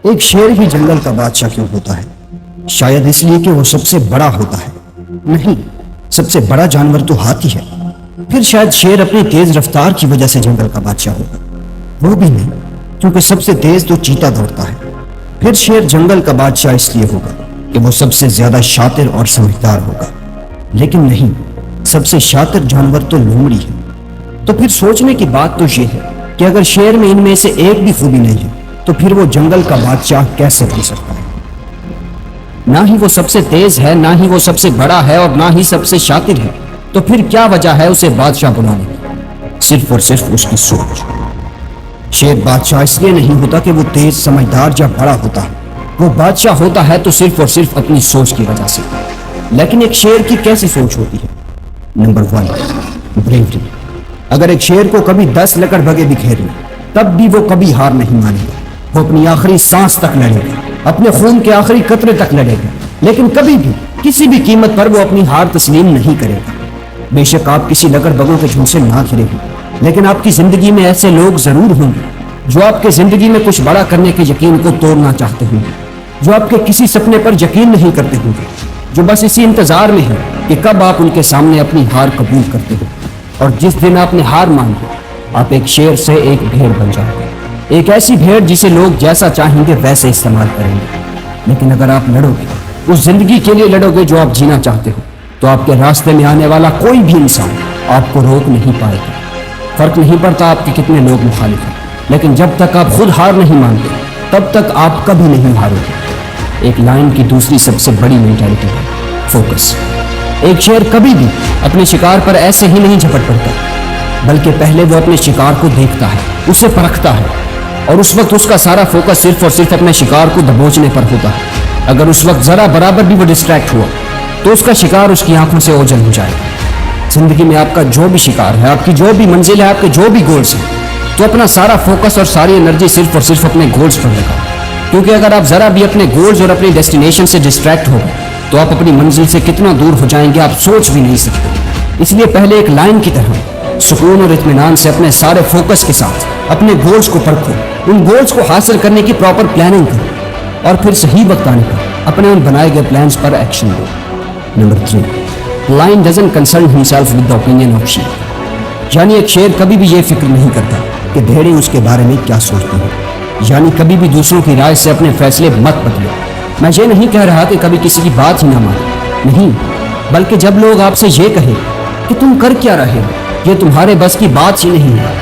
ایک شیر ہی جنگل کا بادشاہ کیوں ہوتا ہے؟ شاید اس لیے کہ وہ سب سے بڑا ہوتا ہے؟ نہیں، سب سے بڑا جانور تو ہاتھی ہے۔ پھر شاید شیر اپنی تیز رفتار کی وجہ سے جنگل کا بادشاہ ہوگا؟ وہ بھی نہیں، کیونکہ سب سے تیز تو چیتا دوڑتا ہے۔ پھر شیر جنگل کا بادشاہ اس لیے ہوگا کہ وہ سب سے زیادہ شاطر اور سمجھدار ہوگا۔ لیکن نہیں، سب سے شاطر جانور تو لومڑی ہے۔ تو پھر سوچنے کی بات تو یہ ہے کہ اگر شیر میں ان میں سے ایک بھی خوبی نہیں ہے تو پھر وہ جنگل کا بادشاہ کیسے بن سکتا ہے؟ نہ ہی وہ سب سے تیز ہے، نہ ہی وہ سب سے بڑا ہے، اور نہ ہی سب سے شاطر ہے، تو پھر کیا وجہ ہے اسے بادشاہ بنانے کی؟ صرف اور صرف اس کی سوچ۔ شیر بادشاہ اس لیے نہیں ہوتا کہ وہ تیز، سمجھدار یا بڑا ہوتا ہے، وہ بادشاہ ہوتا ہے تو صرف اور صرف اپنی سوچ کی وجہ سے۔ لیکن ایک شیر کی کیسی سوچ ہوتی ہے؟ Number 1، bravery. اگر ایک شیر کو کبھی 10 لکڑ بھگے بھی گھیر لیں تب بھی وہ کبھی ہار نہیں مانے گا۔ وہ اپنی آخری سانس تک لڑے گا، اپنے خون کے آخری قطرے تک لڑے گا، لیکن کبھی بھی کسی بھی قیمت پر وہ اپنی ہار تسلیم نہیں کرے گا۔ بے شک آپ کسی لکڑ بگوں کے جھنڈ سے نہ گھرے گا، لیکن آپ کی زندگی میں ایسے لوگ ضرور ہوں گے جو آپ کے زندگی میں کچھ بڑا کرنے کے یقین کو توڑنا چاہتے ہوں گے، جو آپ کے کسی سپنے پر یقین نہیں کرتے ہوں گے، جو بس اسی انتظار میں ہیں کہ کب آپ ان کے سامنے اپنی ہار قبول کرتے ہو۔ اور جس دن آپ نے ہار مان لی، آپ ایک شیر سے ایک بھیڑ بن جاؤ گے، ایک ایسی بھیڑ جسے لوگ جیسا چاہیں گے ویسے استعمال کریں گے۔ لیکن اگر آپ لڑو گے، اس زندگی کے لیے لڑو گے جو آپ جینا چاہتے ہو، تو آپ کے راستے میں آنے والا کوئی بھی انسان آپ کو روک نہیں پائے گا۔ فرق نہیں پڑتا آپ کے کتنے لوگ مخالف ہیں، لیکن جب تک آپ خود ہار نہیں مانتے تب تک آپ کبھی نہیں ہارو گے۔ ایک لائن کی دوسری سب سے بڑی مینٹالٹی ہے فوکس۔ ایک شیر کبھی بھی اپنے شکار پر ایسے ہی نہیں جھپٹ پڑتا، بلکہ پہلے وہ اپنے شکار کو دیکھتا ہے، اسے پرکھتا ہے، اور اس وقت اس کا سارا فوکس صرف اور صرف اپنے شکار کو دبوچنے پر ہوتا ہے۔ اگر اس وقت ذرا برابر بھی وہ ڈسٹریکٹ ہوا تو اس کا شکار اس کی آنکھوں سے اوجھل ہو جائے گا۔ زندگی میں آپ کا جو بھی شکار ہے، آپ کی جو بھی منزل ہے، آپ کے جو بھی گولز ہیں، تو اپنا سارا فوکس اور ساری انرجی صرف اور صرف اپنے گولز پر لگائیں، کیونکہ اگر آپ ذرا بھی اپنے گولز اور اپنی ڈیسٹینیشن سے ڈسٹریکٹ ہو گئے تو آپ اپنی منزل سے کتنا دور ہو جائیں گے آپ سوچ بھی نہیں سکتے۔ اس لیے پہلے ایک لائن کی طرح سکون اور اطمینان سے اپنے سارے فوکس کے ساتھ اپنے گولز کو پرکھو، ان گولز کو حاصل کرنے کی پراپر پلاننگ کرو، اور پھر صحیح وقت آنے پر اپنے ان بنائے گئے پلانز پر ایکشن دو۔ Number 3، lion doesn't concern himself with the opinion of sheep. یعنی ایک شیر کبھی بھی یہ فکر نہیں کرتا کہ بھیڑیں اس کے بارے میں کیا سوچتی ہیں، یعنی کبھی بھی دوسروں کی رائے سے اپنے فیصلے مت بدلو۔ میں یہ نہیں کہہ رہا کہ کبھی کسی کی بات ہی نہ مانو، نہیں، بلکہ جب لوگ آپ سے یہ کہیں کہ تم کر کیا رہے ہو، یہ تمہارے بس کی بات ہی نہیں ہے،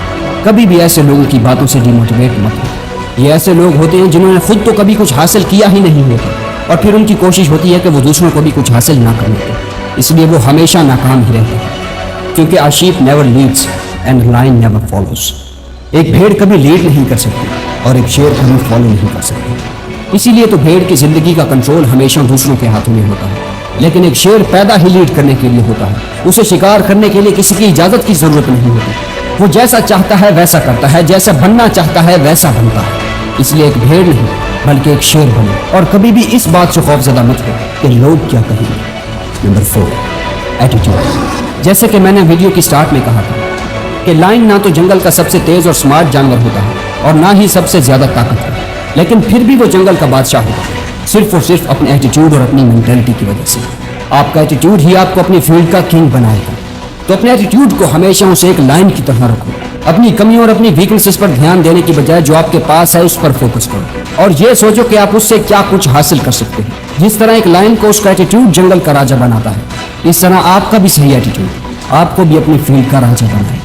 کبھی بھی ایسے لوگوں کی باتوں سے ڈی موٹیویٹ مت ہو۔ یہ ایسے لوگ ہوتے ہیں جنہوں نے خود تو کبھی کچھ حاصل کیا ہی نہیں ہوتا، اور پھر ان کی کوشش ہوتی ہے کہ وہ دوسروں کو بھی کچھ حاصل نہ کرنے دیں، اس لیے وہ ہمیشہ ناکام ہی رہتے ہیں، کیونکہ a sheep never leads and lion never follows۔ ایک بھیڑ کبھی لیڈ نہیں کر سکتی اور ایک شیر کبھی فالو نہیں کر سکتی۔ اسی لیے تو بھیڑ کی زندگی کا کنٹرول ہمیشہ دوسروں کے ہاتھوں میں ہوتا ہے، لیکن ایک شیر پیدا ہی لیڈ کرنے کے لیے ہوتا ہے۔ اسے شکار کرنے کے لیے کسی کی اجازت کی ضرورت نہیں ہوتی، وہ جیسا چاہتا ہے ویسا کرتا ہے، جیسا بننا چاہتا ہے ویسا بنتا ہے۔ اس لیے ایک بھیڑ نہیں بلکہ ایک شیر بنے، اور کبھی بھی اس بات سے خوفزدہ مت ہو کہ لوگ کیا کہیں گے۔ Number 4، attitude. جیسے کہ میں نے ویڈیو کی سٹارٹ میں کہا تھا کہ لائن نہ تو جنگل کا سب سے تیز اور سمارٹ جانور ہوتا ہے اور نہ ہی سب سے زیادہ طاقتور، لیکن پھر بھی وہ جنگل کا بادشاہ ہوتا ہے، صرف اور صرف اپنے ایٹیٹیوڈ اور اپنی مینٹلٹی کی وجہ سے۔ آپ کا ایٹیٹیوڈ ہی آپ کو اپنی فیلڈ کا کنگ بنائے گا، تو اپنے ایٹیٹیوڈ کو ہمیشہ اسے ایک لائن کی طرح رکھو۔ اپنی کمیوں اور اپنی ویکنسز پر دھیان دینے کی بجائے جو آپ کے پاس ہے اس پر فوکس کرو، اور یہ سوچو کہ آپ اس سے کیا کچھ حاصل کر سکتے ہیں۔ جس طرح ایک لائن کو اس کا ایٹیٹیوڈ جنگل کا راجا بناتا ہے، اس طرح آپ کا بھی صحیح ایٹیٹیوڈ آپ کو بھی اپنی فیلڈ کا راجا بنائے۔